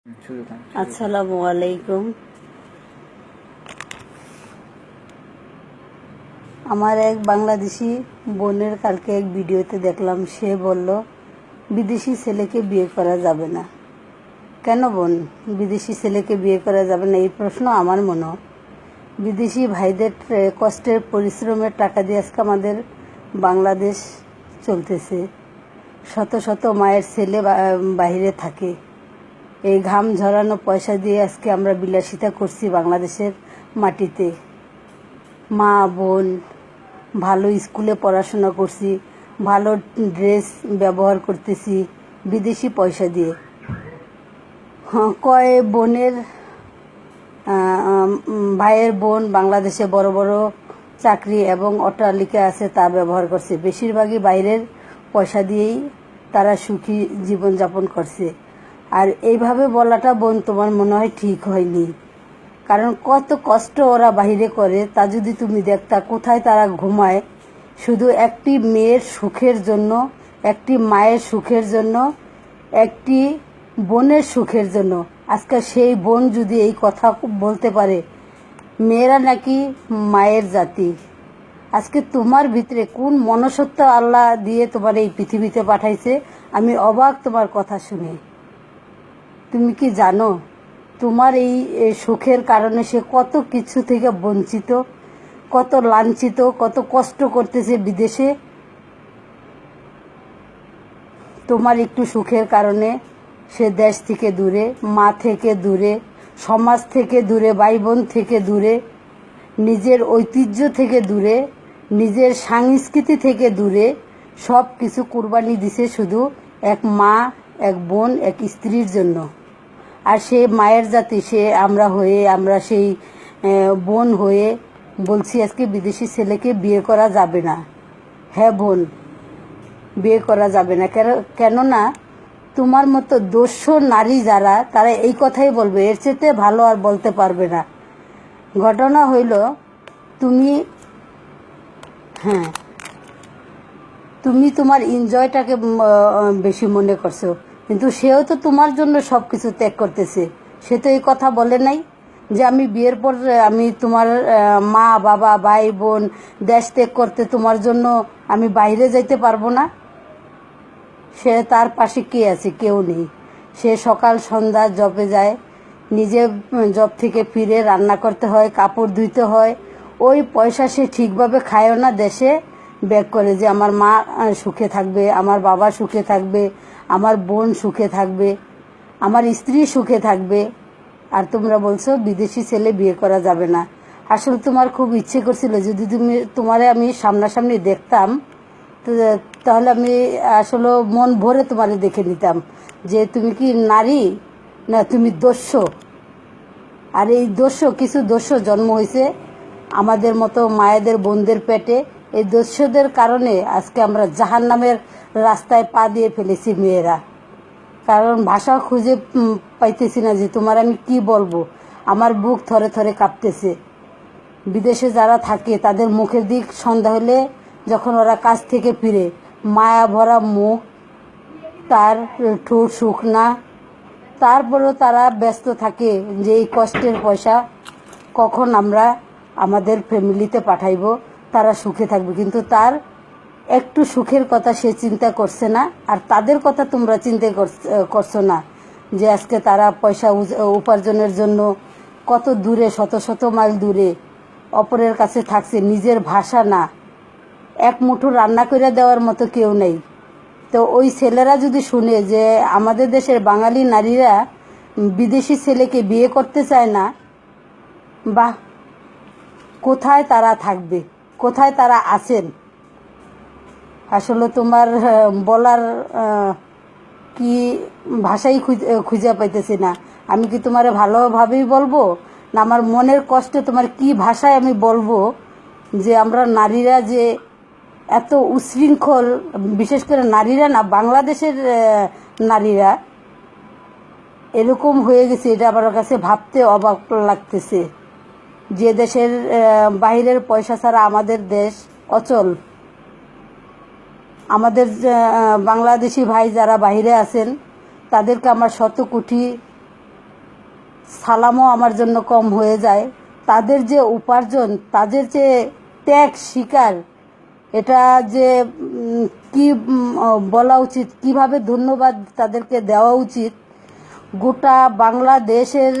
আসসালামু আলাইকুম। আমার এক বাংলাদেশি বোনের কালকে এক ভিডিওতে দেখলাম, সে বলল বিদেশি ছেলেকে বিয়ে করা যাবে না। কেন বোন, বিদেশি ছেলেকে বিয়ে করা যাবে না? এই প্রশ্ন আমার মনে হয়। বিদেশি ভাইদের কষ্টের পরিশ্রমের টাকা দিয়ে আজকে আমাদের বাংলাদেশ চলতেছে। শত শত মায়ের ছেলে বাইরে থাকে। এই ঘাম ঝরানো পয়সা দিয়ে আজকে আমরা বিলাসিতা করছি বাংলাদেশের মাটিতে। মা বোন ভালো স্কুলে পড়াশোনা করছি, ভালো ড্রেস ব্যবহার করতেছি বিদেশি পয়সা দিয়ে। কয় বোনের ভাইয়ের বোন বাংলাদেশে বড় বড় চাকরি এবং অট্টালিকা আছে, তা ব্যবহার করছে। বেশিরভাগই বাইরের পয়সা দিয়েই তারা সুখী জীবনযাপন করছে। আর এইভাবে বলাটা বোন তোমার মনে হয় ঠিক হয়নি, কারণ কত কষ্ট ওরা বাইরে করে তা যদি তুমি দেখতা, কোথায় তারা ঘুমায় শুধু একটি মেয়ের সুখের জন্য, একটি মায়ের সুখের জন্য, একটি বোনের সুখের জন্য। আজকে সেই বোন যদি এই কথা বলতে পারে, মেয়েরা নাকি মায়ের জাতি। আজকে তোমার ভিতরে কোন মনুষ্যত্ব আল্লাহ দিয়ে তোমার এই পৃথিবীতে পাঠাইছে, আমি অবাক তোমার কথা শুনে। তুমি কি জানো তোমার এই সুখের কারণে সে কত কিছু থেকে বঞ্চিত, কত লাঞ্ছিত, কত কষ্ট করতেছে বিদেশে? তোমার একটু সুখের কারণে সে দেশ থেকে দূরে, মা থেকে দূরে, সমাজ থেকে দূরে, ভাই বোন থেকে দূরে, নিজের ঐতিহ্য থেকে দূরে, নিজের সংস্কৃতি থেকে দূরে সব কিছু কুরবানি দিছে শুধু এক মা, এক বোন, এক স্ত্রীর জন্য। আর সে মায়ের জাতি, সে আমরা সেই বোন হয়ে বলছি আজকে বিদেশি ছেলেকে বিয়ে করা যাবে না। হ্যাঁ বোন, বিয়ে করা যাবে না। কেননা তোমার মতো দস্যু নারী যারা, তারা এই কথাই বলবে, এর চেয়ে ভালো আর বলতে পারবে না। ঘটনা হইল, তুমি তোমার এনজয়টাকে বেশি মনে করছো, কিন্তু সেও তো তোমার জন্য সব কিছু ত্যাগ করতেছে। সে তো এই কথা বলে নাই যে আমি বিয়ের পর আমি তোমার মা বাবা ভাই বোন দেশ ত্যাগ করতে তোমার জন্য আমি বাইরে যাইতে পারবো না। সে তার পাশে কে আছে? কেউ নেই। সে সকাল সন্ধ্যা জবে যায়, নিজে জব থেকে ফিরে রান্না করতে হয়, কাপড় ধুইতে হয়। ওই পয়সা সে ঠিকভাবে খায়ও না, দেশে ব্যাক করে যে আমার মা সুখে থাকবে, আমার বাবা সুখে থাকবে, আমার বোন সুখে থাকবে, আমার স্ত্রী সুখে থাকবে। আর তোমরা বলছো বিদেশি ছেলে বিয়ে করা যাবে না। আসলে তোমার খুব ইচ্ছে করছিল, যদি তোমারে আমি সামনাসামনি দেখতাম তাহলে আমি আসলে মন ভরে তোমারে দেখে নিতাম যে তুমি কি নারী না তুমি দস্যু। আর এই কিছু দস্যু জন্ম হয়েছে আমাদের মতো মায়েদের বোনদের পেটে। এই দস্যুদের কারণে আজকে আমরা জাহান্নামের রাস্তায় পা দিয়ে ফেলেছি মেয়েরা। কারণ ভাষা খুঁজে পাইতেছি না যে তোমার আমি কি বলবো। আমার বুক থরে থরে কাঁপতেছে। বিদেশে যারা থাকে তাদের মুখের দিক সন্ধ্যা হলে, যখন ওরা কাজ থেকে ফিরে, মায়া ভরা মুখ, তার ঠোঁট শুকনা, তারপরেও তারা ব্যস্ত থাকে যে এই কষ্টের পয়সা কখন আমরা আমাদের ফ্যামিলিতে পাঠাইব, তারা সুখে থাকবে। কিন্তু তার একটু সুখের কথা সে চিন্তা করছে না। আর তাদের কথা তোমরা চিন্তা করছো না যে আজকে তারা পয়সা উপার্জনের জন্য কত দূরে, শত শত মাইল দূরে অপরের কাছে থাকছে। নিজের ভাষা না, এক মুঠো রান্না করে দেওয়ার মতো কেউ নেই। তো ওই ছেলেরা যদি শুনে যে আমাদের দেশের বাঙালি নারীরা বিদেশি ছেলেকে বিয়ে করতে চায় না, বাহ, কোথায় তারা থাকবে, কোথায় তারা আছেন? আসলে তোমার বলার কি ভাষাই খুঁজে পাইতেছি না। আমি কি তোমারে ভালোভাবেই বলবো, না আমার মনের কষ্টে তোমার কি ভাষায় আমি বলবো যে আমরা নারীরা যে এত উচ্ছৃঙ্খল, বিশেষ করে নারীরা না, বাংলাদেশের নারীরা এরকম হয়ে গেছে। এটা আমার কাছে ভাবতে অবাক লাগতেছে যে দেশের বাইরের পয়সা ছাড়া আমাদের দেশ অচল। আমাদের বাংলাদেশি ভাই যারা বাইরে আছেন তাদেরকে আমার শত কোটি সালামও আমার জন্য কম হয়ে যায়। তাদের যে উপার্জন, তাদের যে ত্যাগ স্বীকার, এটা যে কি বলা উচিত, কিভাবে ধন্যবাদ তাদেরকে দেওয়া উচিত। গোটা বাংলাদেশের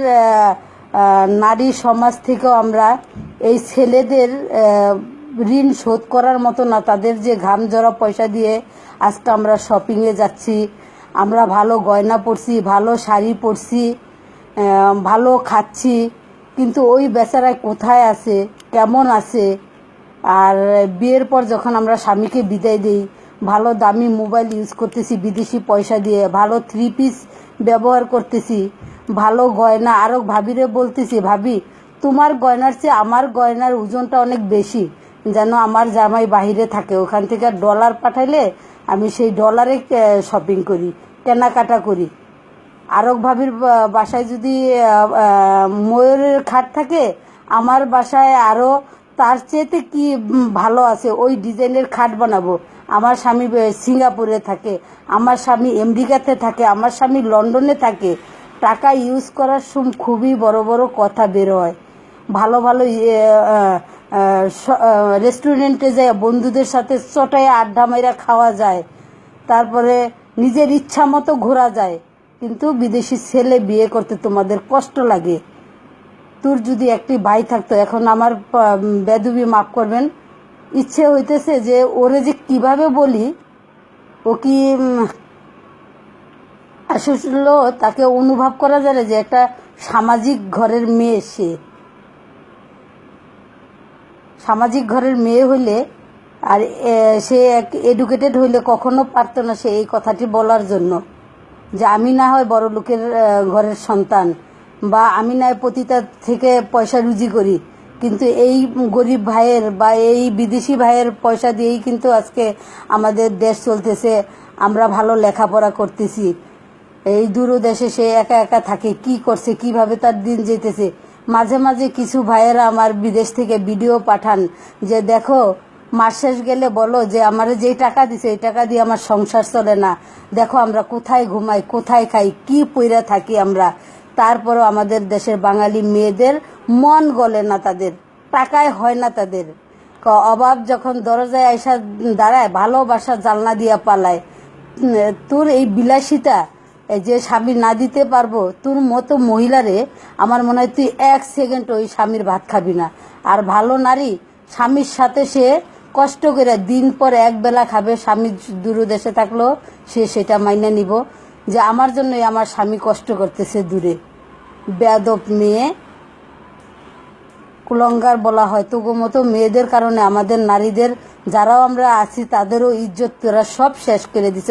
নারী সমাজ থেকেও আমরা এই ছেলেদের ঋণ শোধ করার মতো না। তাদের যে ঘাম ঝরা পয়সা দিয়ে আজকে আমরা শপিংয়ে যাচ্ছি, আমরা ভালো গয়না পরছি, ভালো শাড়ি পরছি, ভালো খাচ্ছি, কিন্তু ওই বেচারায় কোথায় আছে, কেমন আছে? আর বিয়ের পর যখন আমরা স্বামীকে বিদায় দিই, ভালো দামি মোবাইল ইউজ করতেছি বিদেশি পয়সা দিয়ে, ভালো 3 পিস ব্যবহার করতেছি, ভালো গয়না। আরও ভাবিরে বলতেছি, ভাবি তোমার গয়নার চেয়ে আমার গয়নার ওজনটা অনেক বেশি, যেন আমার জামাই বাহিরে থাকে, ওখান থেকে ডলার পাঠাইলে আমি সেই ডলারে শপিং করি, কেনাকাটা করি। আরও ভাবির বাসায় যদি ময়ূরের খাট থাকে, আমার বাসায় আরও তার চেয়েতে কি ভালো আছে, ওই ডিজাইনের খাট বানাবো। আমার স্বামী সিঙ্গাপুরে থাকে, আমার স্বামী আমেরিকাতে থাকে, আমার স্বামী লন্ডনে থাকে। টাকা ইউজ করার সময় খুবই বড় বড় কথা বের হয়। ভালো ভালো রেস্টুরেন্টে যায়, বন্ধুদের সাথে চটায় আড্ডা মাইরা খাওয়া যায়, তারপরে নিজের ইচ্ছা মতো ঘোরা যায়। কিন্তু বিদেশি ছেলে বিয়ে করতে তোমাদের কষ্ট লাগে। তোর যদি একটি ভাই থাকতো, এখন আমার বেদবি মাফ করবেন, ইচ্ছে হইতেছে যে ওরে যে কিভাবে বলি, ও কি আসলে তাকে অনুভব করা যায় যে একটা সামাজিক ঘরের মেয়ে। সে সামাজিক ঘরের মেয়ে হইলে আর সে এডুকেটেড হইলে কখনো পারতো না সে এই কথাটি বলার জন্য, যে আমি না হয় বড় লোকের ঘরের সন্তান, বা আমি না হয় পতিতা থেকে পয়সা রুজি করি, কিন্তু এই গরিব ভাইয়ের বা এই বিদেশি ভাইয়ের পয়সা দিয়েই কিন্তু আজকে আমাদের দেশ চলতেছে, আমরা ভালো লেখাপড়া করতেছি। এই দূরদেশে সে একা একা থাকে, কি করছে, কিভাবে তার দিন যেতেছে। মাঝে মাঝে কিছু ভাইয়েরা আমার বিদেশ থেকে ভিডিও পাঠান যে দেখো, মাস শেষ গেলে বলো যে আমার যেই টাকা দিছে এই টাকা দিয়ে আমার সংসার চলে না, দেখো আমরা কোথায় ঘুমাই, কোথায় খাই, কি পইরা থাকি আমরা। তারপরও আমাদের দেশের বাঙালি মেয়েদের মন গলে না, তাদের টাকায় হয় না। তাদের অভাব যখন দরজায় আইসা দাঁড়ায়, ভালোবাসা জানলা দিয়া পালায়। তোর এই বিলাসিতা যে স্বামী না দিতে পারবো, তোর মতো মহিলারে আমার মনে হয় তুই 1 সেকেন্ড ওই স্বামীর ভাত খাবি না। আর ভালো নারী স্বামীর সাথে সে কষ্ট করে দিন পর একবেলা খাবে, স্বামী দূরদেশে থাকলেও সে সেটা মাইনে নিব যে আমার জন্যই আমার স্বামী কষ্ট করতেছে দূরে। বেয়াদব মেয়ে, কুলঙ্গার বলা হয় তোগো মতো মেয়েদের কারণে আমাদের নারীদের যারাও আমরা আছি তাদেরও ইজ্জত তোরা সব শেষ করে দিছ।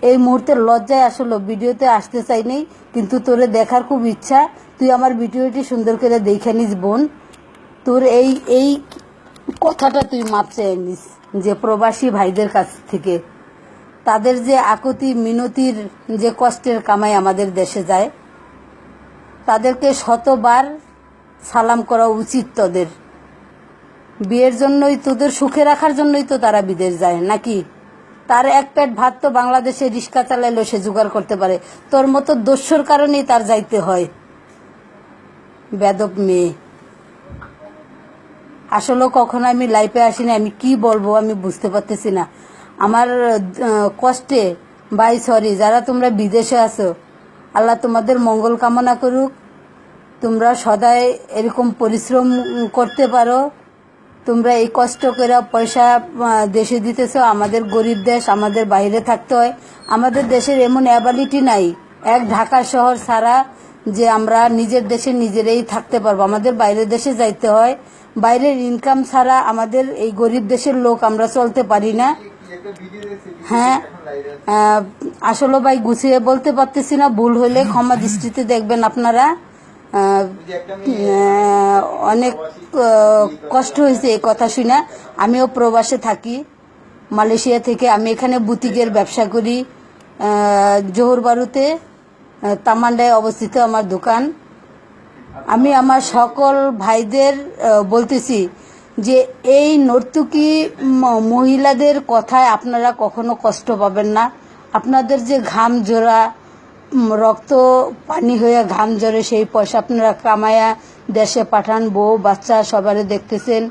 এই মুহূর্তে লজ্জায় আসলে ভিডিওতে আসতে চাই নেই, কিন্তু তোরে দেখার খুব ইচ্ছা। তুই আমার ভিডিওটি সুন্দর করে দেখে নিস বোন। তোর এই কথাটা তুই মাপ চেয়ে নিস যে প্রবাসী ভাইদের কাছ থেকে, তাদের যে আকুতি মিনতির যে কষ্টের কামাই আমাদের দেশে যায়, তাদেরকে শতবার সালাম করা উচিত। তোদের বিয়ের জন্যই, তোদের সুখে রাখার জন্যই তো তারা বিদেশ যায় নাকি? তার এক পেট ভাত তো বাংলাদেশে রিক্সা চালাইলেও সে জোগাড় করতে পারে, তোর মতো দস্যুর কারণেই তার যাইতে হয়। বেদব মেয়ে। আসলে কখনো আমি লাইফে আসি না, আমি কি বলবো আমি বুঝতে পারতেছি না আমার কষ্টে। বাই সরি, যারা তোমরা বিদেশে আছো, আল্লাহ তোমাদের মঙ্গল কামনা করুক। তোমরা সদাই এরকম পরিশ্রম করতে পারো। তোমরা এই কষ্ট করে পয়সা দেশে দিতেছ। আমাদের গরিব দেশ, আমাদের বাইরে থাকতে হয়। আমাদের দেশের এমন অ্যাবিলিটি নাই এক ঢাকা শহর ছাড়া যে আমরা নিজের দেশে নিজেরাই থাকতে পারবো। আমাদের বাইরের দেশে যাইতে হয়। বাইরের ইনকাম ছাড়া আমাদের এই গরিব দেশের লোক আমরা চলতে পারি না। হ্যাঁ, আসলে ভাই গুছিয়ে বলতে পারতেছি না, ভুল হইলে ক্ষমা দৃষ্টিতে দেখবেন আপনারা। অনেক কষ্ট হয়েছে এই কথা শুনে। আমিও প্রবাসে থাকি, মালয়েশিয়া থেকে। আমি এখানে বুটিকের ব্যবসা করি, জোহরবারুতে তামান্ডায় অবস্থিত আমার দোকান। আমি আমার সকল ভাইদের বলতেছি যে এই নর্তকী মহিলাদের কথায় আপনারা কখনো কষ্ট পাবেন না। আপনাদের যে ঘাম জোড়া রক্ত পানি হয়ে ঘাম ঝরে সেই পয়সা আপনারা কামায়া দেশে পাঠান, বউ বাচ্চা সবারে দেখতেছেন,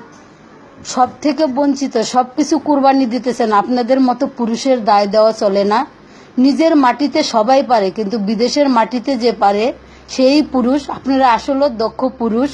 সব থেকে বঞ্চিত, সব কিছু কুরবানি দিতেছেন। আপনাদের মতো পুরুষের দায় দেওয়া চলে না। নিজের মাটিতে সবাই পারে, কিন্তু বিদেশের মাটিতে যে পারে সেই পুরুষ। আপনারা আসলে দক্ষ পুরুষ।